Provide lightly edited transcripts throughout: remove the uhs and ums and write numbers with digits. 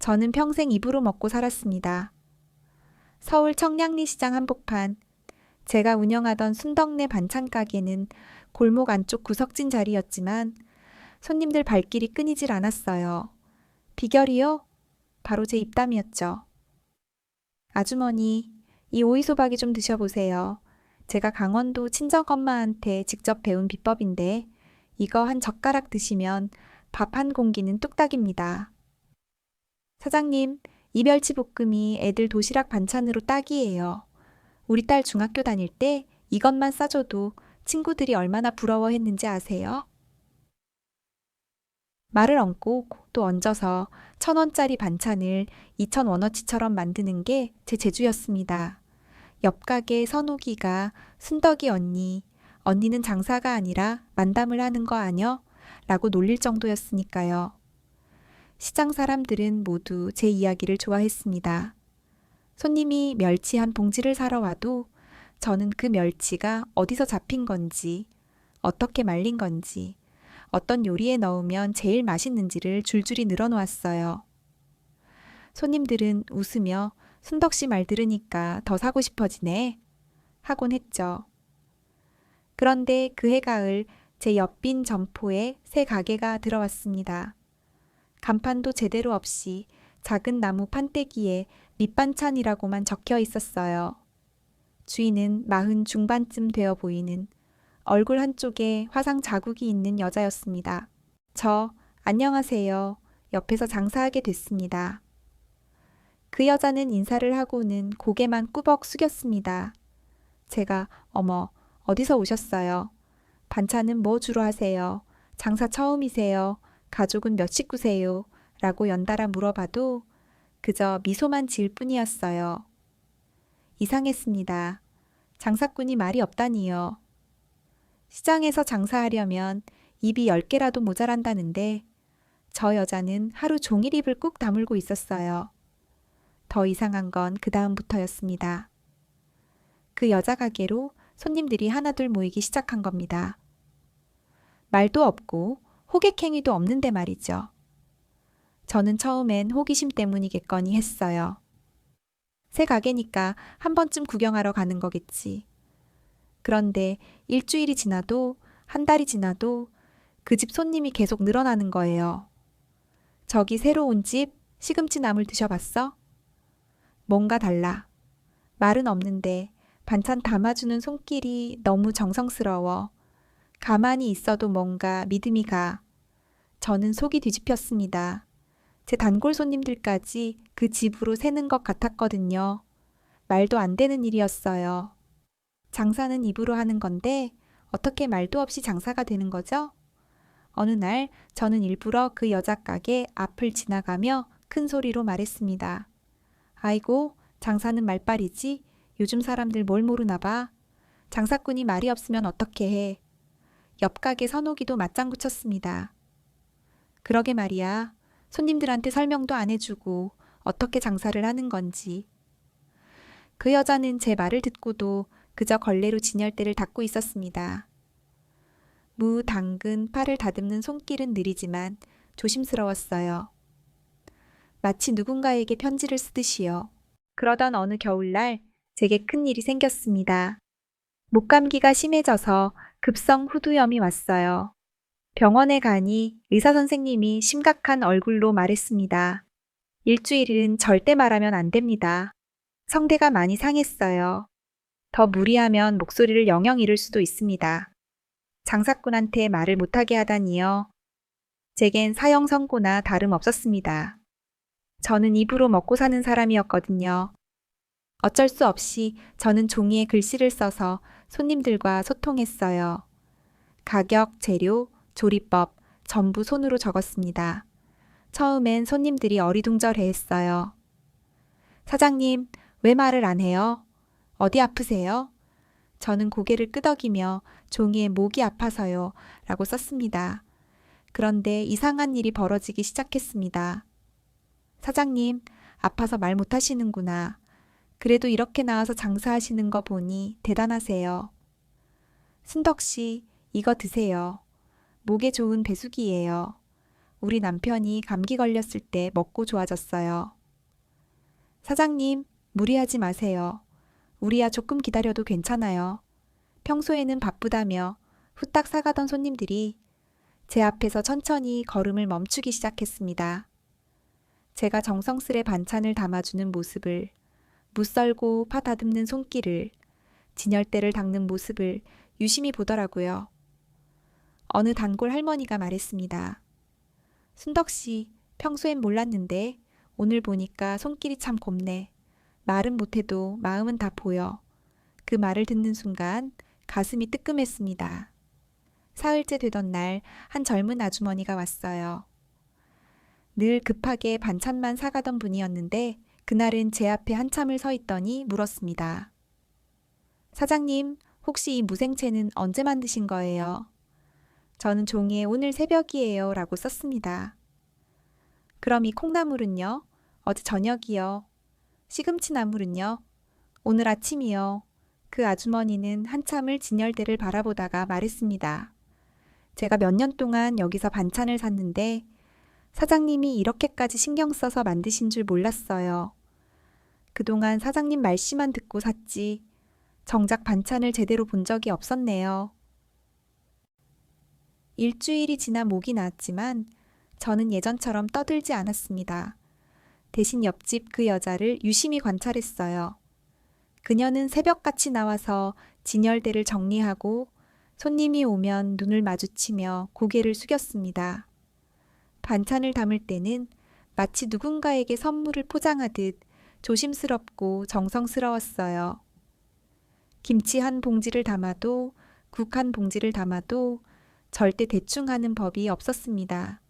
저는 평생 입으로 먹고 살았습니다. 서울 청량리 시장 한복판, 제가 운영하던 순덕네 반찬 가게는 골목 안쪽 구석진 자리였지만 손님들 발길이 끊이질 않았어요. 비결이요? 바로 제 입담이었죠. 아주머니, 이 오이소박이 좀 드셔보세요. 제가 강원도 친정엄마한테 직접 배운 비법인데 이거 한 젓가락 드시면 밥 한 공기는 뚝딱입니다. 사장님, 이 멸치볶음이 애들 도시락 반찬으로 딱이에요. 우리 딸 중학교 다닐 때 이것만 싸줘도 친구들이 얼마나 부러워했는지 아세요? 말을 얹고 또 얹어서 1,000원짜리 반찬을 2,000원어치처럼 만드는 게 제 재주였습니다. 옆 가게 선옥이가 순덕이 언니는 장사가 아니라 만담을 하는 거 아녀? 라고 놀릴 정도였으니까요. 시장 사람들은 모두 제 이야기를 좋아했습니다. 손님이 멸치 한 봉지를 사러 와도 저는 그 멸치가 어디서 잡힌 건지, 어떻게 말린 건지, 어떤 요리에 넣으면 제일 맛있는지를 줄줄이 늘어놓았어요. 손님들은 웃으며 순덕 씨 말 들으니까 더 사고 싶어지네 하곤 했죠. 그런데 그해 가을 제 옆빈 점포에 새 가게가 들어왔습니다. 간판도 제대로 없이 작은 나무 판때기에 밑반찬이라고만 적혀 있었어요. 주인은 40 중반쯤 되어 보이는 얼굴 한쪽에 화상 자국이 있는 여자였습니다. 안녕하세요. 옆에서 장사하게 됐습니다. 그 여자는 인사를 하고는 고개만 꾸벅 숙였습니다. 제가 어머, 어디서 오셨어요? 반찬은 뭐 주로 하세요? 장사 처음이세요? 가족은 몇 식구세요? 라고 연달아 물어봐도 그저 미소만 지을 뿐이었어요. 이상했습니다. 장사꾼이 말이 없다니요. 시장에서 장사하려면 입이 10개라도 모자란다는데 저 여자는 하루 종일 입을 꾹 다물고 있었어요. 더 이상한 건 그 다음부터였습니다. 그 여자 가게로 손님들이 하나둘 모이기 시작한 겁니다. 말도 없고 호객행위도 없는데 말이죠. 저는 처음엔 호기심 때문이겠거니 했어요. 새 가게니까 한 번쯤 구경하러 가는 거겠지. 그런데 일주일이 지나도 한 달이 지나도 그 집 손님이 계속 늘어나는 거예요. 저기 새로 온 집 시금치 나물 드셔봤어? 뭔가 달라. 말은 없는데 반찬 담아주는 손길이 너무 정성스러워. 가만히 있어도 뭔가 믿음이 가. 저는 속이 뒤집혔습니다. 제 단골 손님들까지 그 집으로 새는 것 같았거든요. 말도 안 되는 일이었어요. 장사는 입으로 하는 건데 어떻게 말도 없이 장사가 되는 거죠? 어느 날 저는 일부러 그 여자 가게 앞을 지나가며 큰 소리로 말했습니다. 아이고, 장사는 말빨이지. 요즘 사람들 뭘 모르나 봐. 장사꾼이 말이 없으면 어떻게 해. 옆 가게 선옥이도 맞장구 쳤습니다. 그러게 말이야. 손님들한테 설명도 안 해주고 어떻게 장사를 하는 건지. 그 여자는 제 말을 듣고도 그저 걸레로 진열대를 닦고 있었습니다. 무, 당근, 파를 다듬는 손길은 느리지만 조심스러웠어요. 마치 누군가에게 편지를 쓰듯이요. 그러던 어느 겨울날 제게 큰일이 생겼습니다. 목감기가 심해져서 급성 후두염이 왔어요. 병원에 가니 의사 선생님이 심각한 얼굴로 말했습니다. 일주일은 절대 말하면 안 됩니다. 성대가 많이 상했어요. 더 무리하면 목소리를 영영 잃을 수도 있습니다. 장사꾼한테 말을 못하게 하다니요. 제겐 사형 선고나 다름없었습니다. 저는 입으로 먹고 사는 사람이었거든요. 어쩔 수 없이 저는 종이에 글씨를 써서 손님들과 소통했어요. 가격, 재료, 조리법 전부 손으로 적었습니다. 처음엔 손님들이 어리둥절해했어요. 사장님, 왜 말을 안 해요? 어디 아프세요? 저는 고개를 끄덕이며 종이에 목이 아파서요 라고 썼습니다. 그런데 이상한 일이 벌어지기 시작했습니다. 사장님, 아파서 말 못하시는구나. 그래도 이렇게 나와서 장사하시는 거 보니 대단하세요. 순덕 씨, 이거 드세요. 목에 좋은 배숙이에요. 우리 남편이 감기 걸렸을 때 먹고 좋아졌어요. 사장님, 무리하지 마세요. 우리야 조금 기다려도 괜찮아요. 평소에는 바쁘다며 후딱 사가던 손님들이 제 앞에서 천천히 걸음을 멈추기 시작했습니다. 제가 정성스레 반찬을 담아주는 모습을, 무 썰고 파 다듬는 손길을, 진열대를 닦는 모습을 유심히 보더라고요. 어느 단골 할머니가 말했습니다. 순덕 씨, 평소엔 몰랐는데 오늘 보니까 손길이 참 곱네. 말은 못해도 마음은 다 보여. 그 말을 듣는 순간 가슴이 뜨끔했습니다. 사흘째 되던 날 한 젊은 아주머니가 왔어요. 늘 급하게 반찬만 사가던 분이었는데 그날은 제 앞에 한참을 서 있더니 물었습니다. 사장님, 혹시 이 무생채는 언제 만드신 거예요? 저는 종이에 오늘 새벽이에요 라고 썼습니다. 그럼 이 콩나물은요? 어제 저녁이요. 시금치 나물은요? 오늘 아침이요. 그 아주머니는 한참을 진열대를 바라보다가 말했습니다. 제가 몇 년 동안 여기서 반찬을 샀는데 사장님이 이렇게까지 신경 써서 만드신 줄 몰랐어요. 그동안 사장님 말씨만 듣고 샀지 정작 반찬을 제대로 본 적이 없었네요. 일주일이 지나 목이 나았지만 저는 예전처럼 떠들지 않았습니다. 대신 옆집 그 여자를 유심히 관찰했어요. 그녀는 새벽같이 나와서 진열대를 정리하고 손님이 오면 눈을 마주치며 고개를 숙였습니다. 반찬을 담을 때는 마치 누군가에게 선물을 포장하듯 조심스럽고 정성스러웠어요. 김치 한 봉지를 담아도 국 한 봉지를 담아도 절대 대충 하는 법이 없었습니다.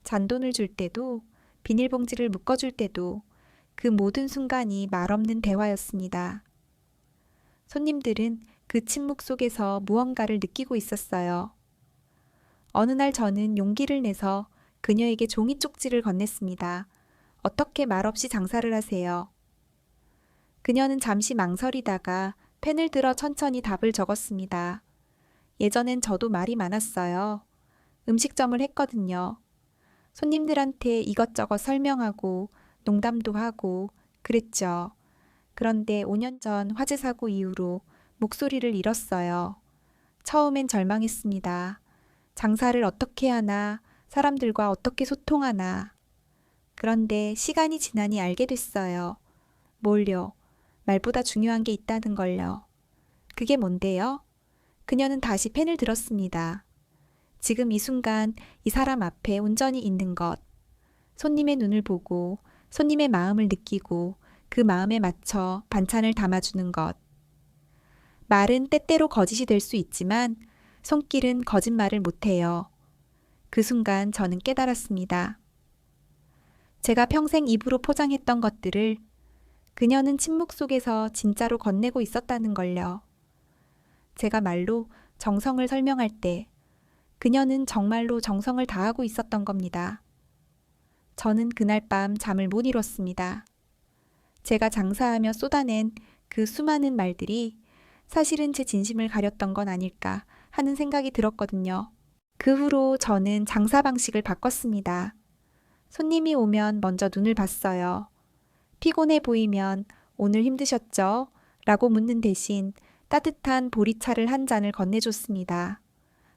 잔돈을 줄 때도 비닐봉지를 묶어줄 때도 그 모든 순간이 말없는 대화였습니다. 손님들은 그 침묵 속에서 무언가를 느끼고 있었어요. 어느 날 저는 용기를 내서 그녀에게 종이 쪽지를 건넸습니다. 어떻게 말없이 장사를 하세요? 그녀는 잠시 망설이다가 펜을 들어 천천히 답을 적었습니다. 예전엔 저도 말이 많았어요. 음식점을 했거든요. 손님들한테 이것저것 설명하고 농담도 하고 그랬죠. 그런데 5년 전 화재 사고 이후로 목소리를 잃었어요. 처음엔 절망했습니다. 장사를 어떻게 하나, 사람들과 어떻게 소통하나. 그런데 시간이 지나니 알게 됐어요. 뭘요? 말보다 중요한 게 있다는 걸요. 그게 뭔데요? 그녀는 다시 펜을 들었습니다. 지금 이 순간 이 사람 앞에 온전히 있는 것. 손님의 눈을 보고 손님의 마음을 느끼고 그 마음에 맞춰 반찬을 담아주는 것. 말은 때때로 거짓이 될 수 있지만 손길은 거짓말을 못해요. 그 순간 저는 깨달았습니다. 제가 평생 입으로 포장했던 것들을 그녀는 침묵 속에서 진짜로 건네고 있었다는 걸요. 제가 말로 정성을 설명할 때 그녀는 정말로 정성을 다하고 있었던 겁니다. 저는 그날 밤 잠을 못 이뤘습니다. 제가 장사하며 쏟아낸 그 수많은 말들이 사실은 제 진심을 가렸던 건 아닐까 하는 생각이 들었거든요. 그 후로 저는 장사 방식을 바꿨습니다. 손님이 오면 먼저 눈을 봤어요. 피곤해 보이면 오늘 힘드셨죠? 라고 묻는 대신 따뜻한 보리차를 한 잔을 건네줬습니다.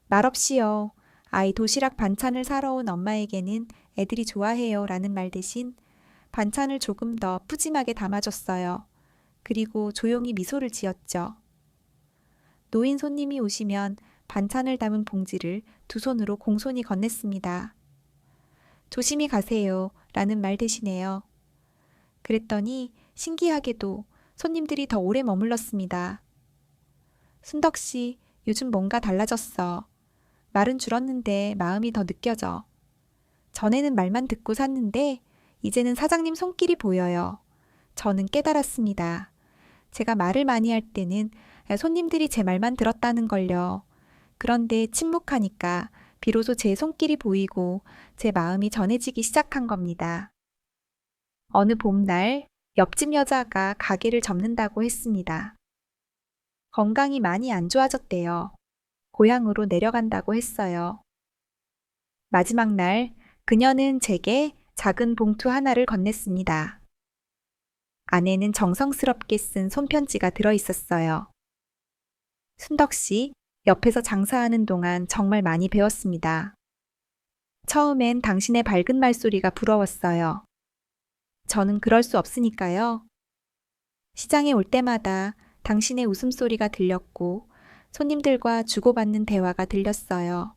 말없이요. 아이 도시락 반찬을 사러 온 엄마에게는 애들이 좋아해요 라는 말 대신 반찬을 조금 더 푸짐하게 담아줬어요. 그리고 조용히 미소를 지었죠. 노인 손님이 오시면 반찬을 담은 봉지를 두 손으로 공손히 건넸습니다. 조심히 가세요 라는 말 대신에요. 그랬더니 신기하게도 손님들이 더 오래 머물렀습니다. 순덕 씨, 요즘 뭔가 달라졌어. 말은 줄었는데 마음이 더 느껴져. 전에는 말만 듣고 샀는데 이제는 사장님 손길이 보여요. 저는 깨달았습니다. 제가 말을 많이 할 때는 손님들이 제 말만 들었다는 걸요. 그런데 침묵하니까 비로소 제 손길이 보이고 제 마음이 전해지기 시작한 겁니다. 어느 봄날 옆집 여자가 가게를 접는다고 했습니다. 건강이 많이 안 좋아졌대요. 고향으로 내려간다고 했어요. 마지막 날 그녀는 제게 작은 봉투 하나를 건넸습니다. 안에는 정성스럽게 쓴 손편지가 들어 있었어요. 순덕 씨, 옆에서 장사하는 동안 정말 많이 배웠습니다. 처음엔 당신의 밝은 말소리가 부러웠어요. 저는 그럴 수 없으니까요. 시장에 올 때마다 당신의 웃음소리가 들렸고 손님들과 주고받는 대화가 들렸어요.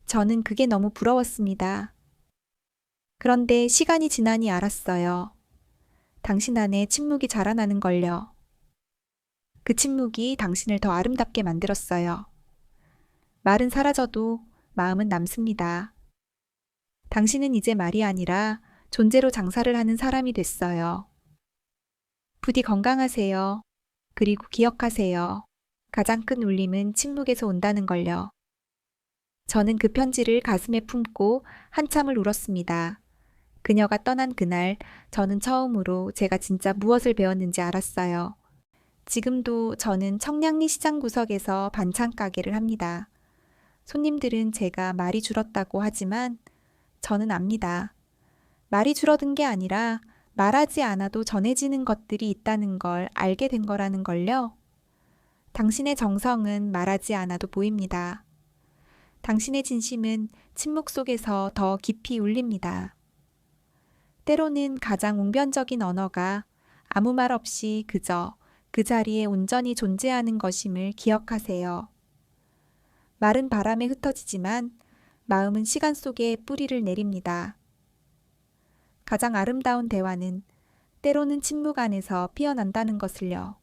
저는 그게 너무 부러웠습니다. 그런데 시간이 지나니 알았어요. 당신 안에 침묵이 자라나는 걸요. 그 침묵이 당신을 더 아름답게 만들었어요. 말은 사라져도 마음은 남습니다. 당신은 이제 말이 아니라 존재로 장사를 하는 사람이 됐어요. 부디 건강하세요. 그리고 기억하세요. 가장 큰 울림은 침묵에서 온다는 걸요. 저는 그 편지를 가슴에 품고 한참을 울었습니다. 그녀가 떠난 그날 저는 처음으로 제가 진짜 무엇을 배웠는지 알았어요. 지금도 저는 청량리 시장 구석에서 반찬 가게를 합니다. 손님들은 제가 말이 줄었다고 하지만 저는 압니다. 말이 줄어든 게 아니라 말하지 않아도 전해지는 것들이 있다는 걸 알게 된 거라는 걸요. 당신의 정성은 말하지 않아도 보입니다. 당신의 진심은 침묵 속에서 더 깊이 울립니다. 때로는 가장 웅변적인 언어가 아무 말 없이 그저 그 자리에 온전히 존재하는 것임을 기억하세요. 말은 바람에 흩어지지만 마음은 시간 속에 뿌리를 내립니다. 가장 아름다운 대화는 때로는 침묵 안에서 피어난다는 것을요.